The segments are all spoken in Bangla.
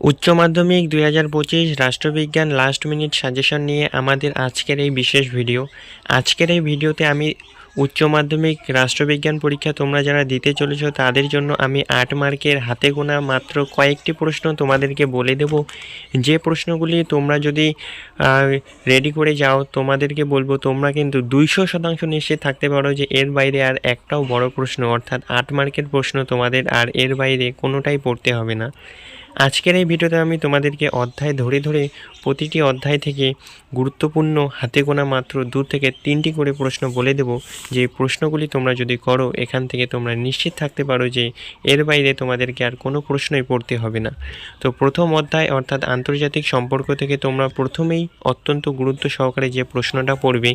উচ্চ মাধ্যমিক 2025 রাষ্ট্রবিজ্ঞান লাস্ট মিনিট সাজেশন নিয়ে আমাদের আজকের এই বিশেষ ভিডিও। আজকের এই ভিডিওতে আমি উচ্চ মাধ্যমিক রাষ্ট্রবিজ্ঞান পরীক্ষা তোমরা যারা দিতে চলেছো তাদের জন্য আমি 8 মার্কের হাতে গোনা মাত্র কয়েকটি প্রশ্ন তোমাদেরকে বলে দেব। যে প্রশ্নগুলি তোমরা যদি রেডি করে যাও তোমাদেরকে বলবো তোমরা কিন্তু 200% নিশ্চিত থাকতে পারো যে এর বাইরে আর একটাও বড় প্রশ্ন অর্থাৎ 8 মার্কের প্রশ্ন তোমাদের আর এর বাইরে কোনোটাই পড়তে হবে না। আজকের এই ভিডিওতে আমি তোমাদেরকে অধ্যায় ধরে ধরে প্রতিটি অধ্যায় থেকে গুরুত্বপূর্ণ হাতে গোনা মাত্র 2 থেকে 3টি করে প্রশ্ন বলে দেব। যে প্রশ্নগুলি তোমরা যদি করো এখান থেকে তোমরা নিশ্চিত থাকতে পারো যে এর বাইরে তোমাদেরকে আর কোনো প্রশ্নই পড়তে হবে না। তো প্রথম অধ্যায় অর্থাৎ আন্তর্জাতিক সম্পর্ক থেকে তোমরা প্রথমেই অত্যন্ত গুরুত্ব সহকারে যে প্রশ্নটা পড়বে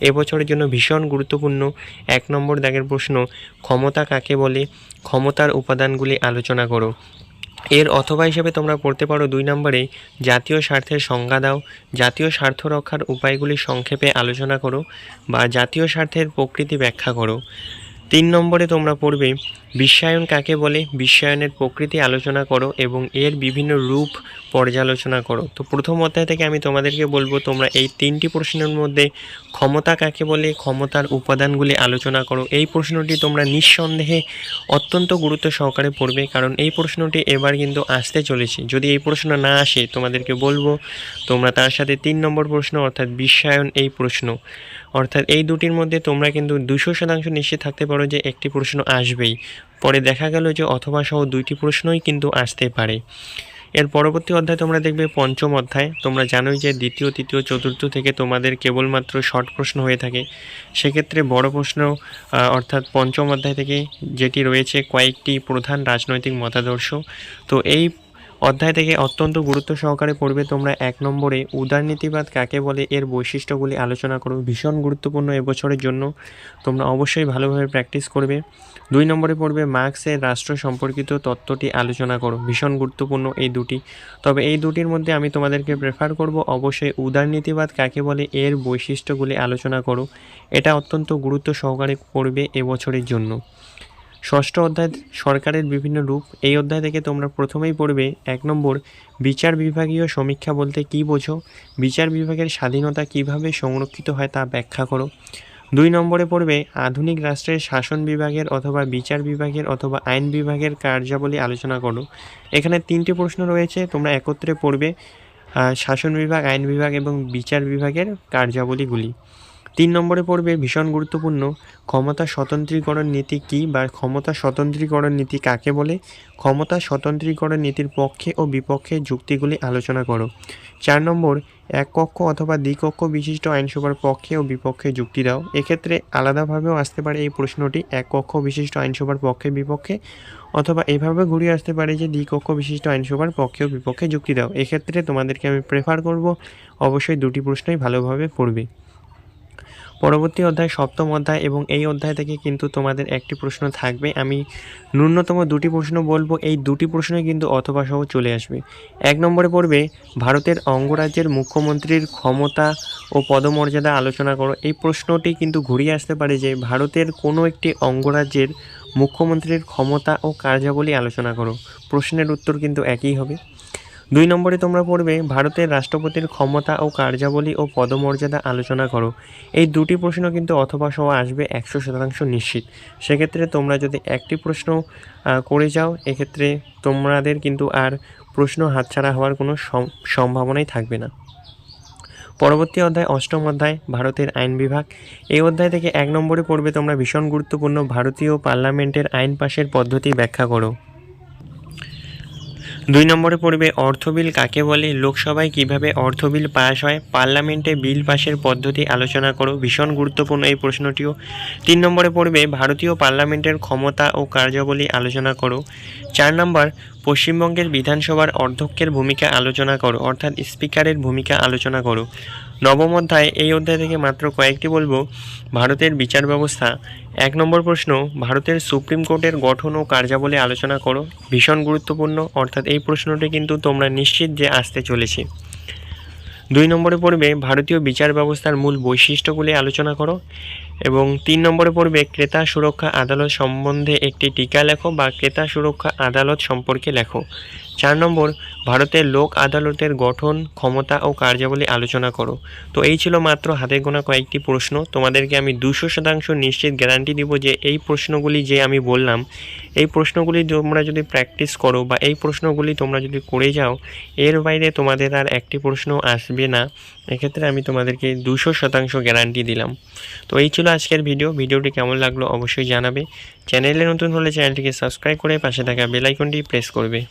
এবছরের জন্য ভীষণ গুরুত্বপূর্ণ 1 নম্বর দাগের প্রশ্ন, ক্ষমতা কাকে বলে, ক্ষমতার উপাদানগুলি আলোচনা করো। এর অথবা হিসেবে তোমরা পড়তে পারো 2 নম্বরে জাতীয় স্বার্থের সংজ্ঞা দাও, জাতীয় স্বার্থ রক্ষার উপায়গুলি সংক্ষেপে আলোচনা করো বা জাতীয় স্বার্থের প্রকৃতি ব্যাখ্যা করো। 3 নম্বরে তোমরা পড়বে বিশ্বায়ন কাকে বলে, বিশ্বায়নের প্রকৃতি আলোচনা করো এবং এর বিভিন্ন রূপ পর্যালোচনা করো। তো প্রথম অধ্যায় থেকে আমি তোমাদেরকে বলবো তোমরা এই 3টি প্রশ্নের মধ্যে ক্ষমতা কাকে বলে, ক্ষমতার উপাদানগুলি আলোচনা করো। এই প্রশ্নটি তোমরা নিঃসন্দেহে অত্যন্ত গুরুত্ব সহকারে পড়বে, কারণ এই প্রশ্নটি এবার কিন্তু আসতে চলেছে। যদি এই প্রশ্ন না আসে তোমাদেরকে বলবো তোমরা তার সাথে 3 নম্বর প্রশ্ন অর্থাৎ বিশ্বায়ন এই প্রশ্ন অর্থাৎ এই দুটির মধ্যে তোমরা কিন্তু 200% নিশ্চিত থাকতে পারো যে একটি প্রশ্ন আসবেই। পরে দেখা গেল যে অথবা সহ 2টি প্রশ্নই কিন্তু আসতে পারে। এর পরবর্তী অধ্যায় তোমরা দেখবে পঞ্চম অধ্যায়। তোমরা জানোই যে দ্বিতীয়, তৃতীয়, চতুর্থ থেকে তোমাদের কেবলমাত্র শর্ট প্রশ্ন হয়ে থাকে। সেক্ষেত্রে বড় প্রশ্ন অর্থাৎ পঞ্চম অধ্যায় থেকে যেটি রয়েছে কয়েকটি প্রধান রাজনৈতিক মতাদর্শ। তো এই অধ্যায় থেকে অত্যন্ত গুরুত্ব সহকারে পড়বে তোমরা 1 নম্বরে উদারনীতিবাদ কাকে বলে, এর বৈশিষ্ট্যগুলি আলোচনা করো। ভীষণ গুরুত্বপূর্ণ এবছরের জন্য, তোমরা অবশ্যই ভালোভাবে প্র্যাকটিস করবে। 2 নম্বরে পড়বে মার্ক্সের রাষ্ট্র সম্পর্কিত তত্ত্বটি আলোচনা করো। ভীষণ গুরুত্বপূর্ণ এই দুটি। তবে এই দুটির মধ্যে আমি তোমাদেরকে প্রেফার করব অবশ্যই উদারনীতিবাদ কাকে বলে এর বৈশিষ্ট্যগুলি আলোচনা করো। এটা অত্যন্ত গুরুত্ব সহকারে পড়বে এবছরের জন্য। ষষ্ঠ অধ্যায় সরকারের বিভিন্ন রূপ। এই অধ্যায় থেকে তোমরা প্রথমেই পড়বে 1 নম্বর বিচার বিভাগীয় সমীক্ষা বলতে কী বোঝো, বিচার বিভাগের স্বাধীনতা কিভাবে সংরক্ষিত হয় তা ব্যাখ্যা করো। 2 নম্বরে পড়বে আধুনিক রাষ্ট্রের শাসন বিভাগের অথবা বিচার বিভাগের অথবা আইন বিভাগের কার্যাবলী আলোচনা করো। এখানে 3টি প্রশ্ন রয়েছে, তোমরা একত্রে পড়বে শাসন বিভাগ, আইন বিভাগ এবং বিচার বিভাগের কার্যাবলীগুলি। 3 নম্বরে পড়বে ভীষণ গুরুত্বপূর্ণ ক্ষমতা স্বতন্ত্রীকরণ নীতি কী বা ক্ষমতা স্বতন্ত্রীকরণ নীতি কাকে বলে, ক্ষমতা স্বতন্ত্রীকরণ নীতির পক্ষে ও বিপক্ষে যুক্তিগুলি আলোচনা করো। 4 নম্বর এক কক্ষ অথবা দ্বিকক্ষ বিশিষ্ট আইনসভার পক্ষে ও বিপক্ষে যুক্তি দাও। এক্ষেত্রে আলাদাভাবেও আসতে পারে এই প্রশ্নটি, এক কক্ষ বিশিষ্ট আইনসভার পক্ষে বিপক্ষে, অথবা এভাবে ঘুরিয়ে আসতে পারে যে দ্বিকক্ষ বিশিষ্ট আইনসভার পক্ষে ও বিপক্ষে যুক্তি দাও। এক্ষেত্রে তোমাদেরকে আমি প্রেফার করব অবশ্যই 2টি প্রশ্নই ভালোভাবে পড়বে। পরবর্তী অধ্যায় সপ্তম অধ্যায় এবং এই অধ্যায় থেকে কিন্তু তোমাদের একটি প্রশ্ন থাকবে। আমি ন্যূনতম 2টি প্রশ্ন বলবো, এই 2টি প্রশ্নই কিন্তু অথবা সহ চলে আসবে। 1 নম্বরে পড়বে ভারতের অঙ্গরাজ্যের মুখ্যমন্ত্রীর ক্ষমতা ও পদমর্যাদা আলোচনা করো। এই প্রশ্নটি কিন্তু ঘুরিয়ে আসতে পারে যে ভারতের কোনো একটি অঙ্গরাজ্যের মুখ্যমন্ত্রীর ক্ষমতা ও কার্যাবলী আলোচনা করো। প্রশ্নের উত্তর কিন্তু একই হবে। 2 নম্বরে তোমরা পড়বে ভারতের রাষ্ট্রপতির ক্ষমতা ও কার্যাবলী ও পদমর্যাদা আলোচনা করো। এই 2টি প্রশ্ন কিন্তু অথবা সহ আসবে 100% নিশ্চিত। সেক্ষেত্রে তোমরা যদি একটি প্রশ্ন করে যাও এক্ষেত্রে তোমাদের কিন্তু আর প্রশ্ন হাতছাড়া হওয়ার কোনো সম্ভাবনাই থাকবে না। পরবর্তী অধ্যায় অষ্টম অধ্যায় ভারতের আইন বিভাগ। এই অধ্যায় থেকে 1 নম্বরে পড়বে তোমরা ভীষণ গুরুত্বপূর্ণ ভারতীয় পার্লামেন্টের আইন পাশের পদ্ধতি ব্যাখ্যা করো। 2 নম্বরে পড়বে অর্থ বিল কাকে বলে, লোকসভায় কিভাবে অর্থ বিল পাস হয়, পার্লামেন্টে বিল পাসের পদ্ধতি আলোচনা করো। ভীষণ গুরুত্বপূর্ণ এই প্রশ্নটিও। 3 নম্বরে পড়বে ভারতীয় পার্লামেন্টের ক্ষমতা ও কার্যাবলী আলোচনা করো। 4 নম্বর পশ্চিমবঙ্গের বিধানসভার অধ্যক্ষের ভূমিকা আলোচনা করো অর্থাৎ স্পিকারের ভূমিকা আলোচনা করো। নবম অধ্যায়, এই অধ্যায় থেকে মাত্র কয়েকটি বলবো। ভারতের বিচার ব্যবস্থা। 1 নম্বর প্রশ্ন ভারতের সুপ্রিম কোর্টের গঠন ও কার্যাবলী আলোচনা করো। ভীষণ গুরুত্বপূর্ণ অর্থাৎ এই প্রশ্নটি কিন্তু তোমরা নিশ্চিত যে আসতে চলেছে। 2 নম্বরে পড়বে ভারতীয় বিচার ব্যবস্থার মূল বৈশিষ্ট্যগুলি আলোচনা করো এবং 3 নম্বরে পড়বে ক্রেতা সুরক্ষা আদালত সম্বন্ধে একটি টীকা লেখো বা ক্রেতা সুরক্ষা আদালত সম্পর্কে লেখো। 4 নম্বর, ভারতের লোক আদালতের গঠন, ক্ষমতা ও কার্যাবলী আলোচনা করো। তো এই ছিল মাত্র হাতে গোনা কয়েকটি প্রশ্ন। তোমাদেরকে আমি 200% নিশ্চিত গ্যারান্টি দিব যে এই প্রশ্নগুলি যে আমি বললাম, এই প্রশ্নগুলি তোমরা যদি প্র্যাকটিস করো বা এই প্রশ্নগুলি তোমরা যদি করে যাও, এর বাইরে তোমাদের আর একটি প্রশ্ন আসবে না। এক্ষেত্রে আমি তোমাদেরকে 200% গ্যারান্টি দিলাম। তো এই ছিল আজকের ভিডিওটি কেমন লাগলো অবশ্যই জানাবে। চ্যানেলে নতুন হলে চ্যানেলটিকে সাবস্ক্রাইব করে পাশে থাকা বেল আইকনটি প্রেস করবে।